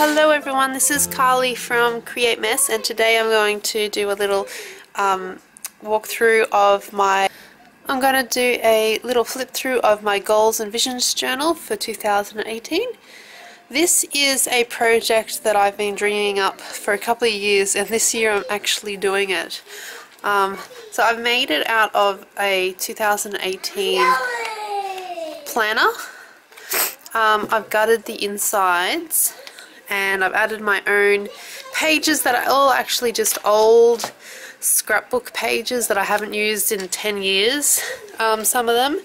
Hello everyone, this is Carlie from Create Mess, and today I'm going to do a little walkthrough of I'm going to do a little flip through of my goals and visions journal for 2018. This is a project that I've been dreaming up for a couple of years, and this year I'm actually doing it. So I've made it out of a 2018 planner. I've gutted the insides and I've added my own pages that are all actually just old scrapbook pages that I haven't used in 10 years, some of them.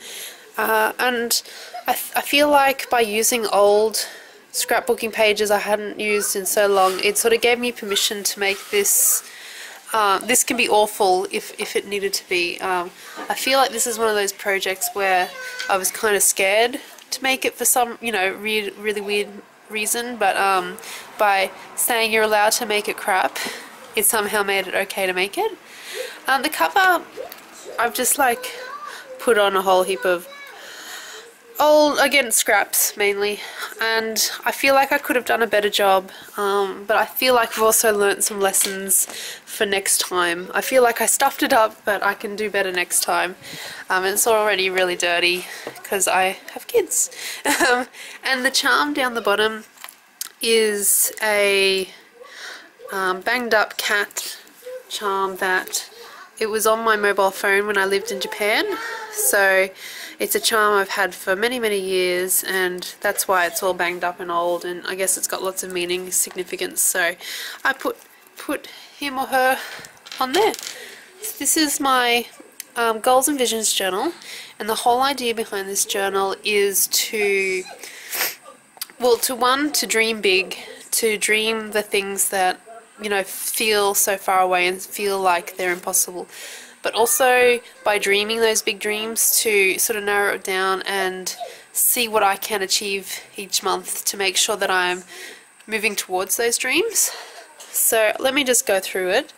And I feel like by using old scrapbooking pages I hadn't used in so long, it sort of gave me permission to make this. This can be awful if it needed to be. I feel like this is one of those projects where I was kind of scared to make it for some, really weird reason, but by saying you're allowed to make it crap, it somehow made it okay to make it. The cover, I've just like put on a whole heap of old, again, scraps mainly, and I feel like I could have done a better job, but I feel like I've also learnt some lessons for next time. I feel like I stuffed it up, but I can do better next time. It's already really dirty because I have kids. And the charm down the bottom is a banged up cat charm that it was on my mobile phone when I lived in Japan, so it's a charm I've had for many years, and that's why it's all banged up and old, and I guess it's got lots of meaning, significance, so I put him or her on there. So this is my goals and visions journal, and the whole idea behind this journal is to dream big, to dream the things that feel so far away and feel like they're impossible, but also by dreaming those big dreams to sort of narrow it down and see what I can achieve each month to make sure that I'm moving towards those dreams. So let me just go through it.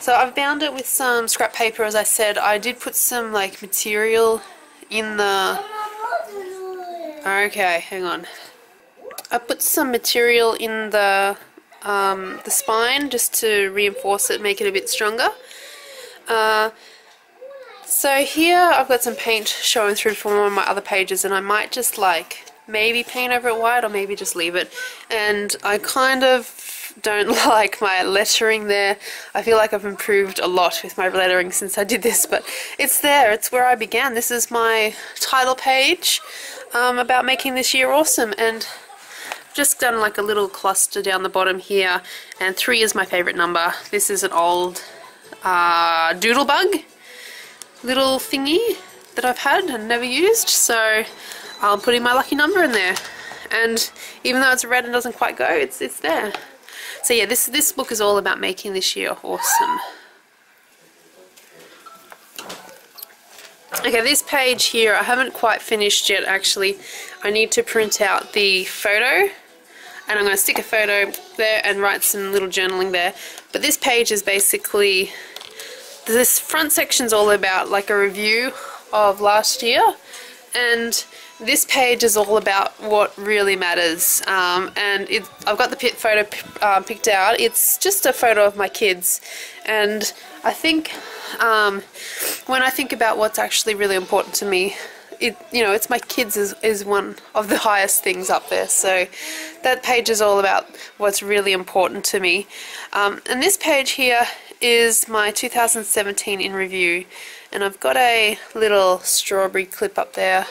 So I've bound it with some scrap paper, as I said. I did put some like material in the... Okay, hang on. I put some material in the spine just to reinforce it, make it a bit stronger. So here I've got some paint showing through from one of my other pages, and I might just like maybe paint over it white or maybe just leave it. And I kind of don't like my lettering there. I feel like I've improved a lot with my lettering since I did this, but it's there. It's where I began. This is my title page about making this year awesome, and just done like a little cluster down the bottom here, and 3 is my favorite number. This is an old doodlebug little thingy that I've had and never used, so I'll put in my lucky number in there, and even though it's red and doesn't quite go, it's there. So yeah, this book is all about making this year awesome. Okay, this page here I haven't quite finished yet actually. I need to print out the photo, and I'm going to stick a photo there and write some little journaling there. But this page is basically, this front section's all about like a review of last year, and this page is all about what really matters. And I've got the photo picked out. It's just a photo of my kids, and I think when I think about what's actually really important to me, it's my kids is one of the highest things up there. So that page is all about what's really important to me. And this page here is my 2017 in review, and I've got a little strawberry clip up there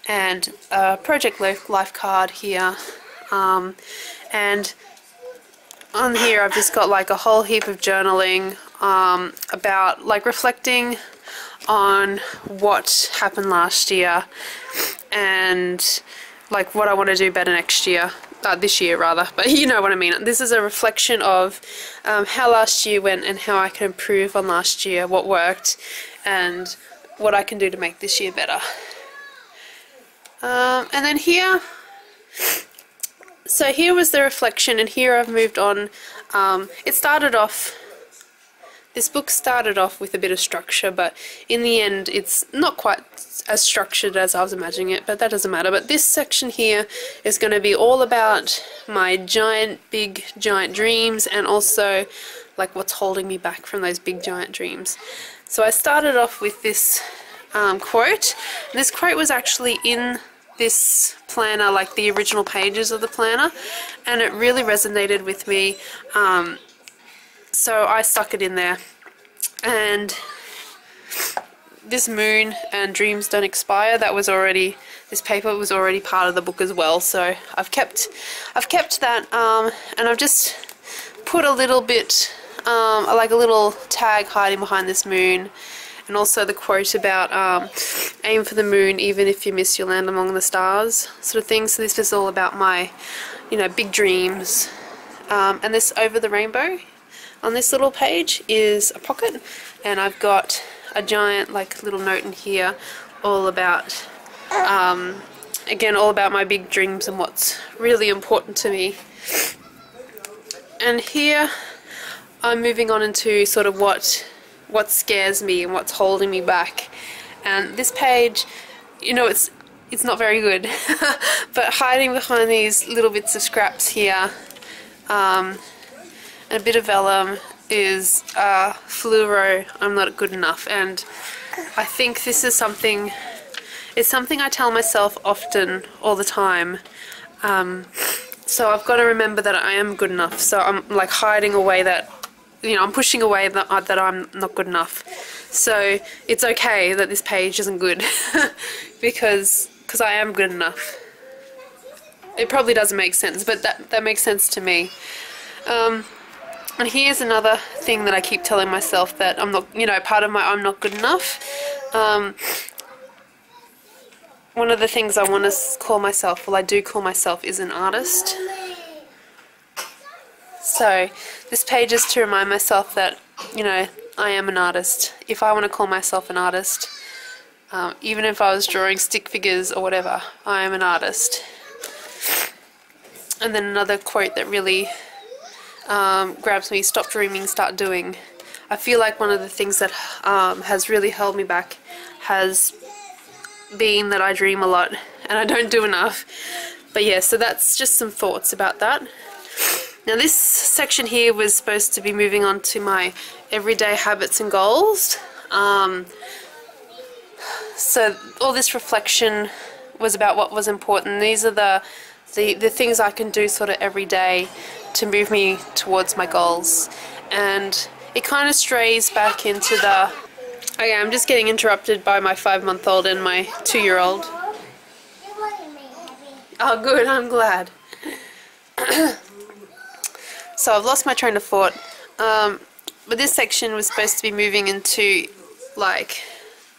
and a Project Life card here, and on here I've just got like a whole heap of journaling about like reflecting on what happened last year and like what I want to do better next year, this year rather, but you know what I mean. This is a reflection of how last year went and how I can improve on last year, what worked, and what I can do to make this year better. And then here, so here was the reflection, and here I've moved on. It started off, this book started off with a bit of structure, but in the end it's not quite as structured as I was imagining it, but that doesn't matter. But this section here is going to be all about my big giant dreams, and also like what's holding me back from those big giant dreams. So I started off with this quote. This quote was actually in this planner, like the original pages of the planner, and it really resonated with me, so I stuck it in there. And this moon and dreams don't expire, that was already, this paper was already part of the book as well, so I've kept that, and I've just put a little bit like a little tag hiding behind this moon, and also the quote about aim for the moon, even if you miss, you'll land among the stars, sort of thing. So this is all about my, you know, big dreams. And this over the rainbow on this little page is a pocket, and I've got a giant like little note in here all about again, all about my big dreams and what's really important to me. And here I'm moving on into sort of what scares me and what's holding me back. And this page, you know, it's not very good, but hiding behind these little bits of scraps here, and a bit of vellum, is fluoro, I'm not good enough. And I think this is something, it's something I tell myself often, all the time. So I've got to remember that I am good enough. So I'm like hiding away that, you know, I'm pushing away that I'm not good enough. So it's okay that this page isn't good because I am good enough. It probably doesn't make sense, but that makes sense to me. And here's another thing that I keep telling myself, that I'm not, you know, part of my I'm not good enough. One of the things I want to call myself, well I do call myself, is an artist. So this page is to remind myself that, you know, I am an artist. If I want to call myself an artist, even if I was drawing stick figures or whatever, I am an artist. And then another quote that really grabs me, stop dreaming, start doing. I feel like one of the things that has really held me back has been that I dream a lot and I don't do enough. But yeah, so that's just some thoughts about that. Now this section here was supposed to be moving on to my everyday habits and goals. So all this reflection was about what was important. These are the things I can do sort of every day to move me towards my goals. And it kind of strays back into the... Okay, I'm just getting interrupted by my 5-month-old and my 2-year-old. Oh good, I'm glad. So I've lost my train of thought, but this section was supposed to be moving into like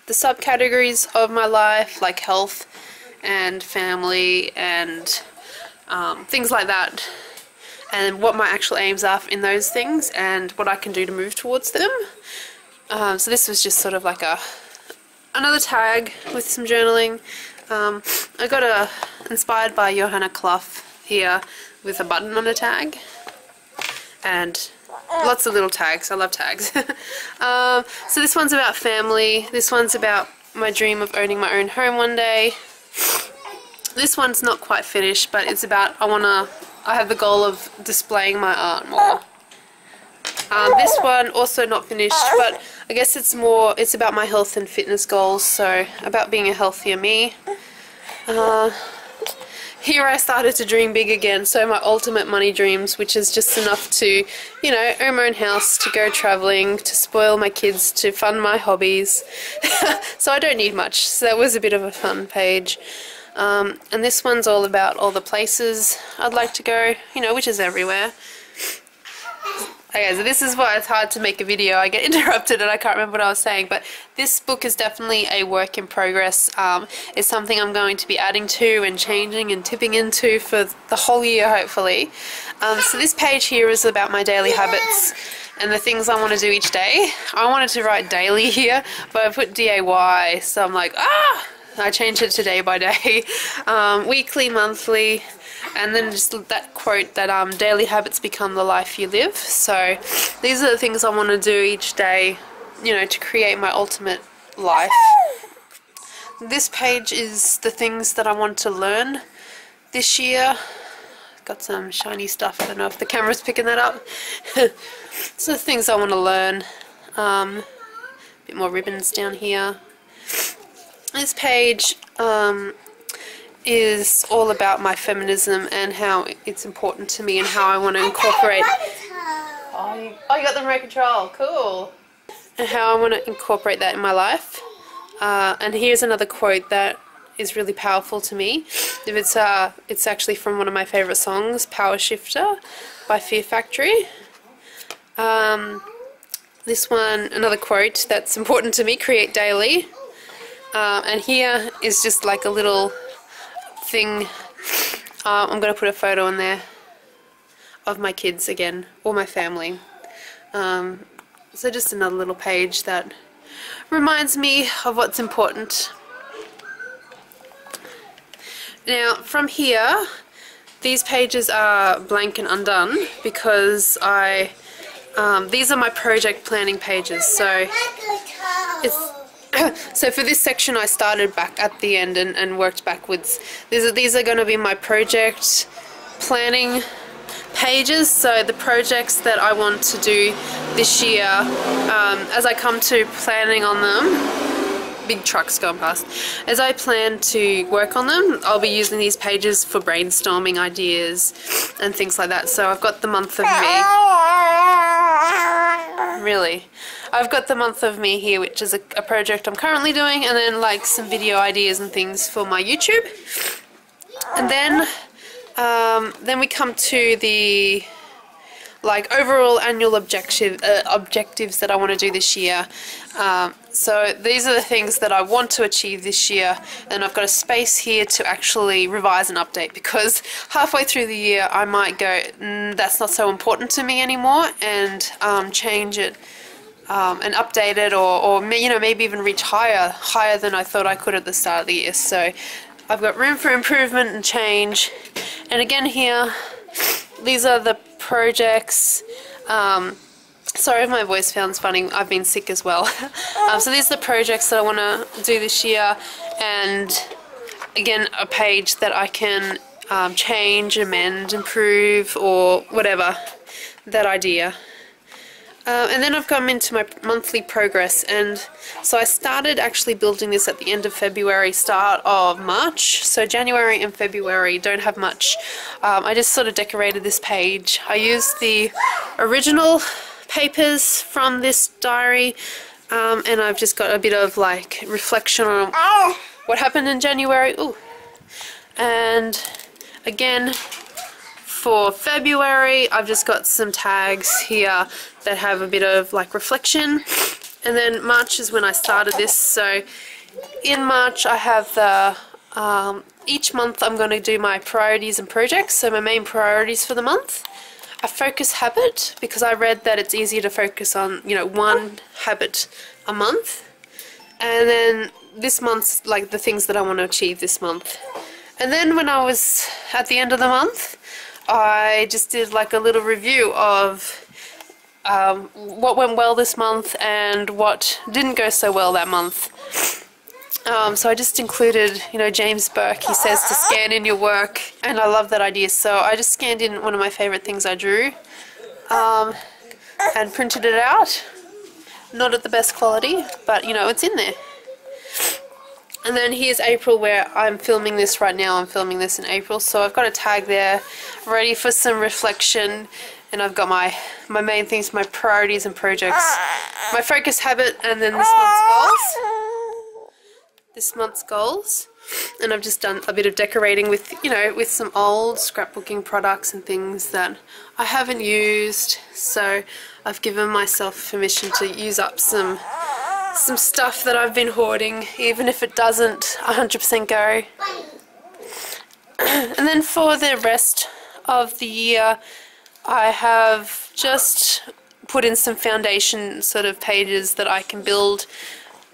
the subcategories of my life, like health and family and things like that, and what my actual aims are in those things and what I can do to move towards them. So this was just sort of like another tag with some journaling. I got inspired by Johanna Clough here with a button on a tag. And lots of little tags. I love tags. So this one's about family. This one's about my dream of owning my own home one day. This one's not quite finished, but it's about I have the goal of displaying my art more. This one also not finished, but I guess it's about my health and fitness goals, so about being a healthier me. Here I started to dream big again, so my ultimate money dreams, which is just enough to, you know, own my own house, to go travelling, to spoil my kids, to fund my hobbies. So I don't need much, so that was a bit of a fun page. And this one's all about all the places I'd like to go, you know, which is everywhere. Okay, so this is why it's hard to make a video. I get interrupted and I can't remember what I was saying, but this book is definitely a work in progress. It's something I'm going to be adding to and changing and tipping into for the whole year, hopefully. So this page here is about my daily habits and the things I want to do each day. I wanted to write daily here, but I put DAY, so I'm like, I changed it to day by day. Weekly, monthly, and then just that quote that daily habits become the life you live. So these are the things I want to do each day, you know, to create my ultimate life. This page is the things that I want to learn this year. Got some shiny stuff, I don't know if the camera's picking that up. So the things I want to learn. A bit more ribbons down here. This page is all about my feminism and how it's important to me and how I want to incorporate. Oh, you got the remote control, cool. And how I want to incorporate that in my life. And here's another quote that is really powerful to me. It's actually from one of my favourite songs, Power Shifter by Fear Factory. This one, another quote that's important to me, create daily. And here is just like a little thing. I'm going to put a photo in there of my kids again, or my family. So just another little page that reminds me of what's important. Now from here, these pages are blank and undone because these are my project planning pages. So so for this section I started back at the end and worked backwards. These are going to be my project planning pages, so the projects that I want to do this year, as I come to planning on them, big trucks going past, as I plan to work on them, I'll be using these pages for brainstorming ideas and things like that. So I've got the month of me. Really? I've got the month of me here, which is a project I'm currently doing, and then like some video ideas and things for my YouTube. And then we come to the like overall annual objectives that I want to do this year. So these are the things that I want to achieve this year, and I've got a space here to actually revise and update, because halfway through the year I might go, that's not so important to me anymore, and change it and update it, or you know, maybe even reach higher than I thought I could at the start of the year. So I've got room for improvement and change. And again here, these are the projects. Sorry if my voice sounds funny, I've been sick as well. So these are the projects that I want to do this year, and again a page that I can change, amend, improve, or whatever, that idea. And then I've come into my monthly progress, and so I started actually building this at the end of February, start of March. So January and February don't have much. I just sort of decorated this page. I used the original papers from this diary, and I've just got a bit of like reflection on what happened in January. Ooh. And again, for February, I've just got some tags here that have a bit of like reflection. And then March is when I started this. So in March I have the each month I'm going to do my priorities and projects. So my main priorities for the month. A focus habit, because I read that it's easier to focus on, you know, one habit a month. And then this month's like the things that I want to achieve this month. And then when I was at the end of the month, I just did like a little review of what went well this month and what didn't go so well that month. So I just included, you know, James Burke, he says to scan in your work, and I love that idea. So I just scanned in one of my favourite things I drew and printed it out. Not at the best quality, but you know, it's in there. And then here's April, where I'm filming this right now. I'm filming this in April, so I've got a tag there ready for some reflection. And I've got my main things, my priorities and projects, my focus habit, and then this month's goals. And I've just done a bit of decorating with, you know, with some old scrapbooking products and things that I haven't used. So I've given myself permission to use up some stuff that I've been hoarding, even if it doesn't 100% go. And then for the rest of the year, I have just put in some foundation sort of pages that I can build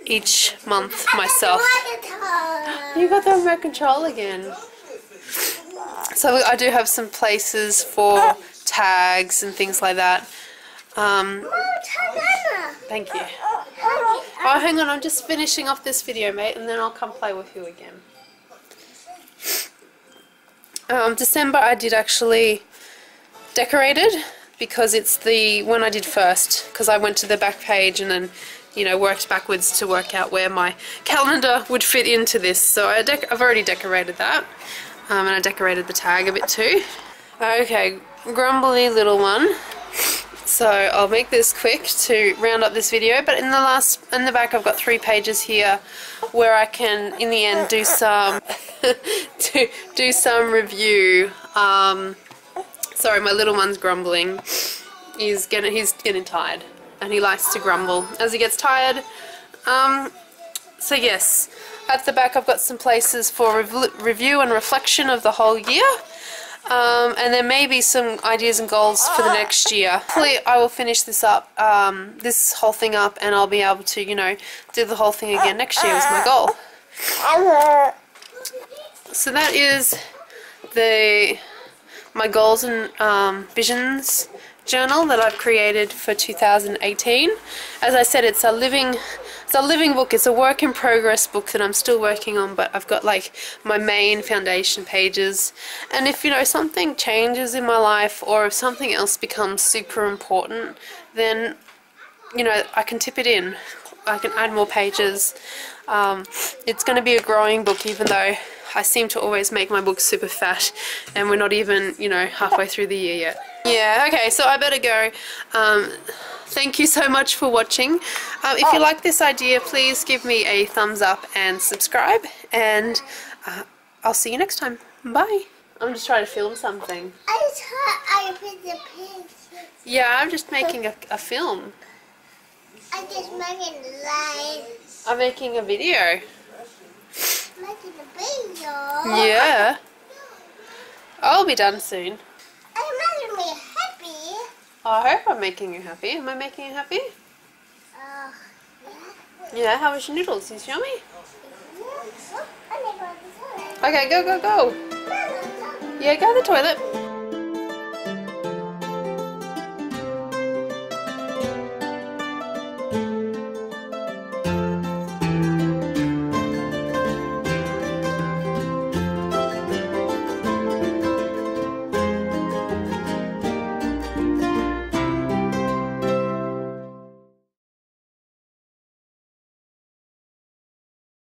each month myself. You got the remote control again. So I do have some places for tags and things like that. Thank you. Oh, hang on, I'm just finishing off this video, mate, and then I'll come play with you again. December I did actually decorated, because it's the one I did first, because I went to the back page and then, you know, worked backwards to work out where my calendar would fit into this. So I've already decorated that, and I decorated the tag a bit too. Okay, grumbly little one. So I'll make this quick to round up this video, but in the back I've got 3 pages here where I can in the end do some do some review. Sorry, my little one's grumbling. He's getting tired, and he likes to grumble as he gets tired. So yes, at the back I've got some places for review and reflection of the whole year. And there may be some ideas and goals for the next year. Hopefully I will finish this up, this whole thing up, and I'll be able to, you know, do the whole thing again next year is my goal. So that is my goals and visions journal that I've created for 2018. As I said, it's a living book. It's a work in progress book that I'm still working on, but I've got like my main foundation pages, and if, you know, something changes in my life or if something else becomes super important, then, you know, I can tip it in. I can add more pages. It's going to be a growing book, even though I seem to always make my books super fat, and we're not even, you know, halfway through the year yet. Yeah, okay, so I better go. Thank you so much for watching. If you like this idea, please give me a thumbs up and subscribe, and I'll see you next time. Bye. I'm just trying to film something. I put the picture. Yeah, I'm just making a film. I'm just making the line. I'm making a video. Making a video. Yeah. I'll be done soon. I'm making me happy. I hope I'm making you happy. Am I making you happy? Yeah. Yeah, how was your noodles? Is yummy? Oh, I never Okay, go, go, go. Yeah, go to the toilet.